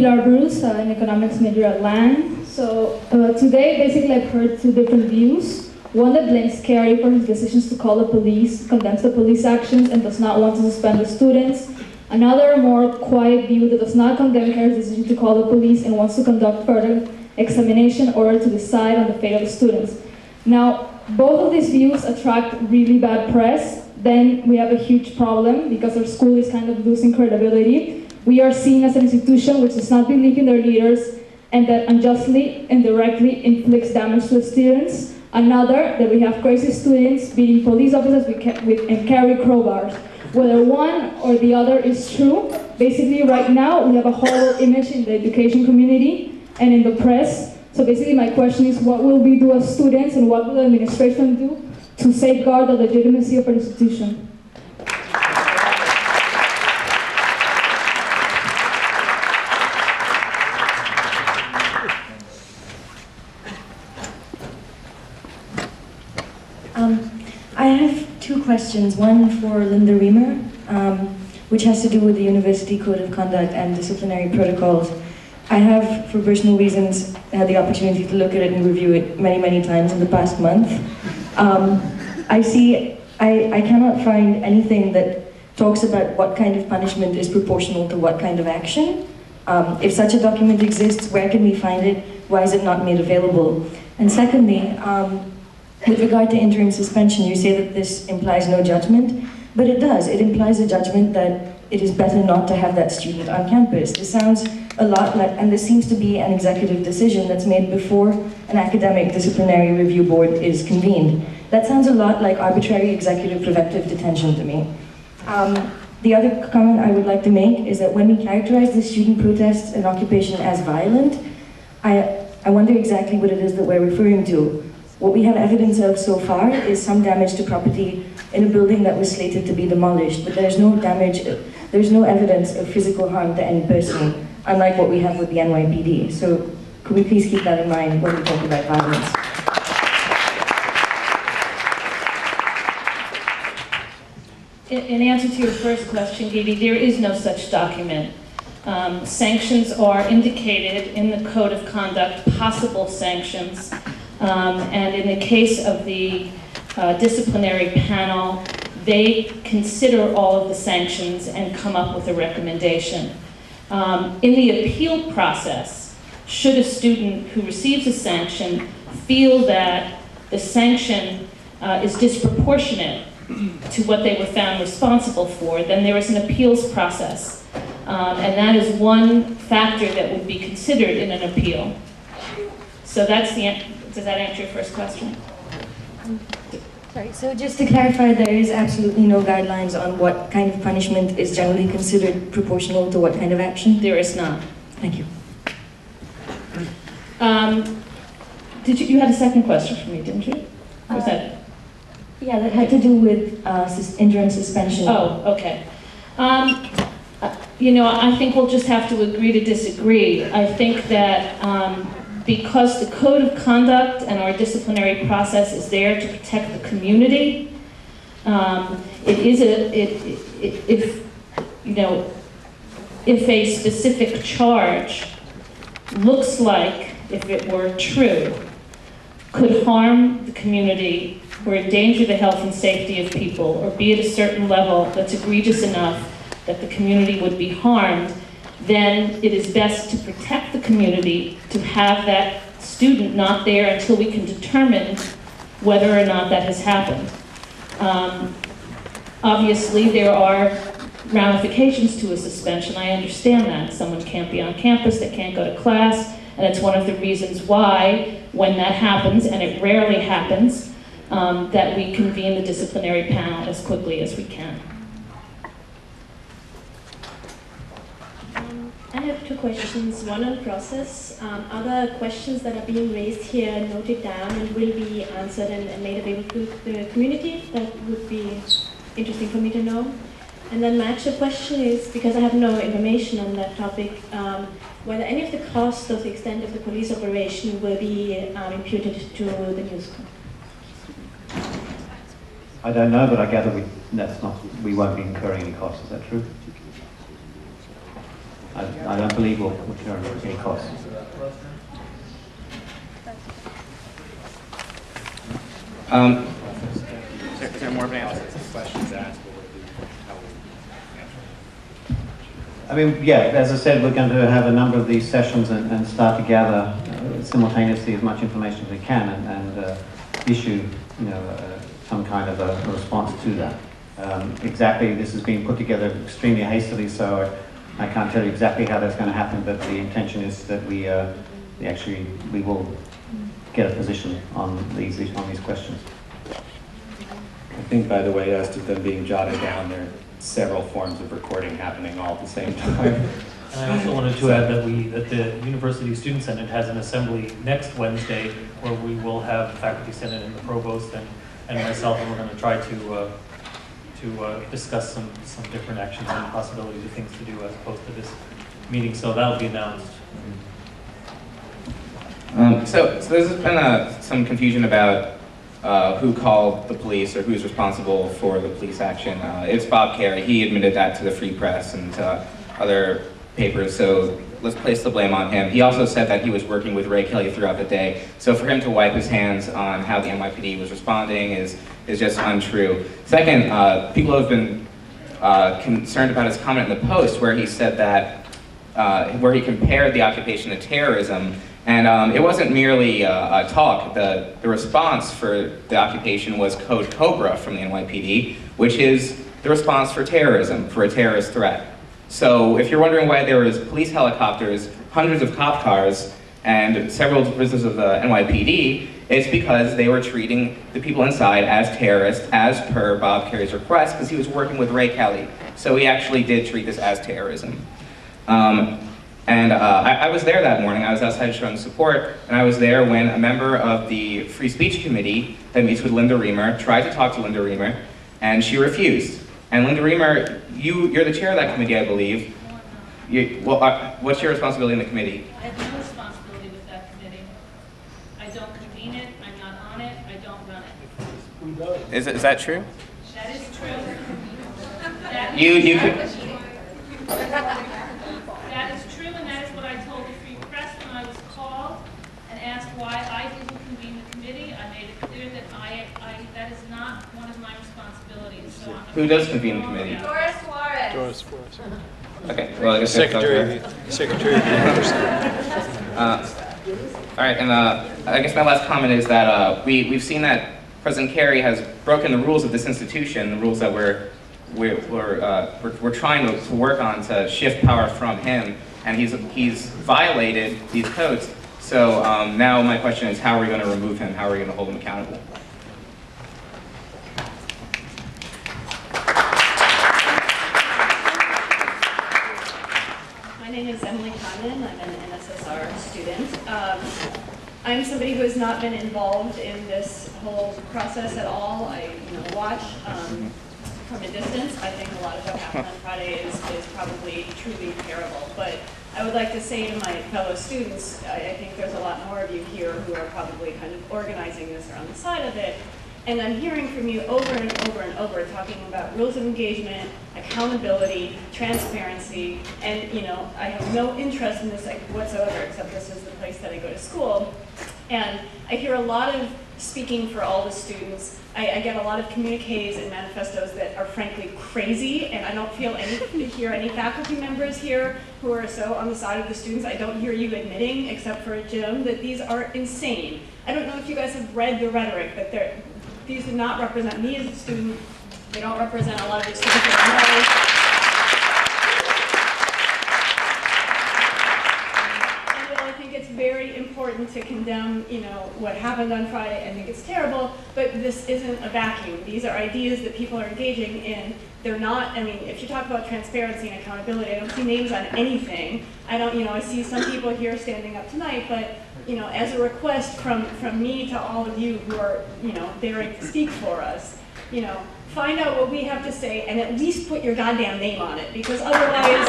Pilar Bruce, an economics major at LAN. So today, basically, I've heard two different views. One that blames Kerrey for his decisions to call the police, condemns the police actions, and does not want to suspend the students. Another, more quiet view that does not condemn Kerrey's decision to call the police and wants to conduct further examination in order to decide on the fate of the students. Now, both of these views attract really bad press. Then we have a huge problem because our school is kind of losing credibility. We are seen as an institution which does not believe in their leaders and that unjustly and directly inflicts damage to the students. Another, that we have crazy students beating police officers and carry crowbars. Whether one or the other is true, basically right now we have a horrible image in the education community and in the press. So basically my question is, what will we do as students and what will the administration do to safeguard the legitimacy of our institution? I have two questions, one for Linda Reamer, which has to do with the University Code of Conduct and disciplinary protocols. I have, for personal reasons, had the opportunity to look at it and review it many, many times in the past month. I cannot find anything that talks about what kind of punishment is proportional to what kind of action. If such a document exists, where can we find it? Why is it not made available? And secondly, with regard to interim suspension, you say that this implies no judgment, but it does. It implies a judgment that it is better not to have that student on campus. This sounds a lot like, and this seems to be an executive decision that's made before an academic disciplinary review board is convened. That sounds a lot like arbitrary executive preventive detention to me. The other comment I would like to make is that when we characterize the student protests and occupation as violent, I wonder exactly what it is that we're referring to. What we have evidence of so far is some damage to property in a building that was slated to be demolished, but there's no evidence of physical harm to any person, unlike what we have with the NYPD. So could we please keep that in mind when we talk about violence? In answer to your first question, Gidi, there is no such document. Sanctions are indicated in the Code of Conduct, possible sanctions. And in the case of the disciplinary panel, they consider all of the sanctions and come up with a recommendation. In the appeal process, should a student who receives a sanction feel that the sanction is disproportionate to what they were found responsible for, then there is an appeals process. And that is one factor that would be considered in an appeal. So that's the answer. Does that answer your first question? Sorry, so just to clarify, there is absolutely no guidelines on what kind of punishment is generally considered proportional to what kind of action? There is not. Thank you. You had a second question for me, didn't you? Was that? Yeah, that had to do with interim suspension. Oh, okay. You know, I think we'll just have to agree to disagree. I think that because the Code of Conduct and our disciplinary process is there to protect the community, if a specific charge looks like, if it were true, could harm the community or endanger the health and safety of people, or be at a certain level that's egregious enough that the community would be harmed, then it is best to protect the community, to have that student not there until we can determine whether or not that has happened. Obviously, there are ramifications to a suspension. I understand that. Someone can't be on campus, they can't go to class, and it's one of the reasons why, when that happens, and it rarely happens, that we convene the disciplinary panel as quickly as we can. I have two questions, one on process. Are the questions that are being raised here noted down and will be answered and made available to the community? That would be interesting for me to know. And then my actual question is, because I have no information on that topic, whether any of the cost of the extent of the police operation will be imputed to the news. I don't know, but I gather we won't be incurring any costs. Is that true? I don't believe will incur any costs. Is there more of an answer? Questions asked. I mean, yeah, as I said, we're going to have a number of these sessions and start to gather simultaneously as much information as we can and issue, some kind of a response to that. Exactly, this is being put together extremely hastily, so I can't tell you exactly how that's going to happen, but the intention is that we will get a position on these questions. I think, by the way, as to them being jotted down, there are several forms of recording happening all at the same time. And I also wanted to add that the University Student Senate has an assembly next Wednesday where we will have the Faculty Senate and the Provost and myself, and we're going to try to discuss some different actions and possibilities of things to do as opposed to this meeting. So that'll be announced. So there's been some confusion about who called the police or who's responsible for the police action. It's Bob Kerrey. He admitted that to the Free Press and to other papers, so let's place the blame on him. He also said that he was working with Ray Kelly throughout the day, so for him to wipe his hands on how the NYPD was responding is just untrue. Second, people have been concerned about his comment in the Post where he said that, where he compared the occupation to terrorism. And it wasn't merely a talk. The response for the occupation was Code Cobra from the NYPD, which is the response for terrorism, for a terrorist threat. So if you're wondering why there was police helicopters, hundreds of cop cars, and several prisoners of the NYPD, it's because they were treating the people inside as terrorists, as per Bob Kerrey's request, because he was working with Ray Kelly. So he actually did treat this as terrorism. I was there that morning. I was outside showing support, and I was there when a member of the Free Speech Committee that meets with Linda Reamer tried to talk to Linda Reamer, and she refused. And Linda Reamer, you're the chair of that committee, I believe. What's your responsibility in the committee? I have no responsibility with that committee. I don't convene it, I'm not on it, I don't run it. Is that true? That is true. That is true, and that is what I told the Free Press when I was called and asked why I didn't convene the committee. I made it clear that that is not one of my responsibilities. So Who does convene the committee? Doris Suarez. Doris Suarez. Okay, well, I guess Secretary of the University. All right, and I guess my last comment is that we've seen that President Kerrey has broken the rules of this institution, the rules that we're trying to work on to shift power from him, and he's violated these codes. So now my question is, how are we going to remove him? How are we going to hold him accountable? My name is Emily Conlon. I'm an NSSR student. I'm somebody who has not been involved in this whole process at all. I watch from a distance. I think a lot of what happened on Friday is probably truly terrible. But I would like to say to my fellow students, I think there's a lot more of you here who are probably kind of organizing this or on the side of it. And I'm hearing from you over and over and over talking about rules of engagement, accountability, transparency, and I have no interest in this whatsoever, except this is the place that I go to school. And I hear a lot of speaking for all the students. I get a lot of communiques and manifestos that are frankly crazy, and I don't hear any faculty members here who are so on the side of the students. I don't hear you admitting, except for Jim, that these are insane. I don't know if you guys have read the rhetoric, but these do not represent me as a student. They don't represent a lot of the students that I know. And while I think it's very important to condemn, what happened on Friday, I think it's terrible, but this isn't a vacuum. These are ideas that people are engaging in. They're not, if you talk about transparency and accountability, I don't see names on anything. I see some people here standing up tonight, but as a request from me to all of you who are, daring to speak for us, find out what we have to say and at least put your goddamn name on it, because otherwise,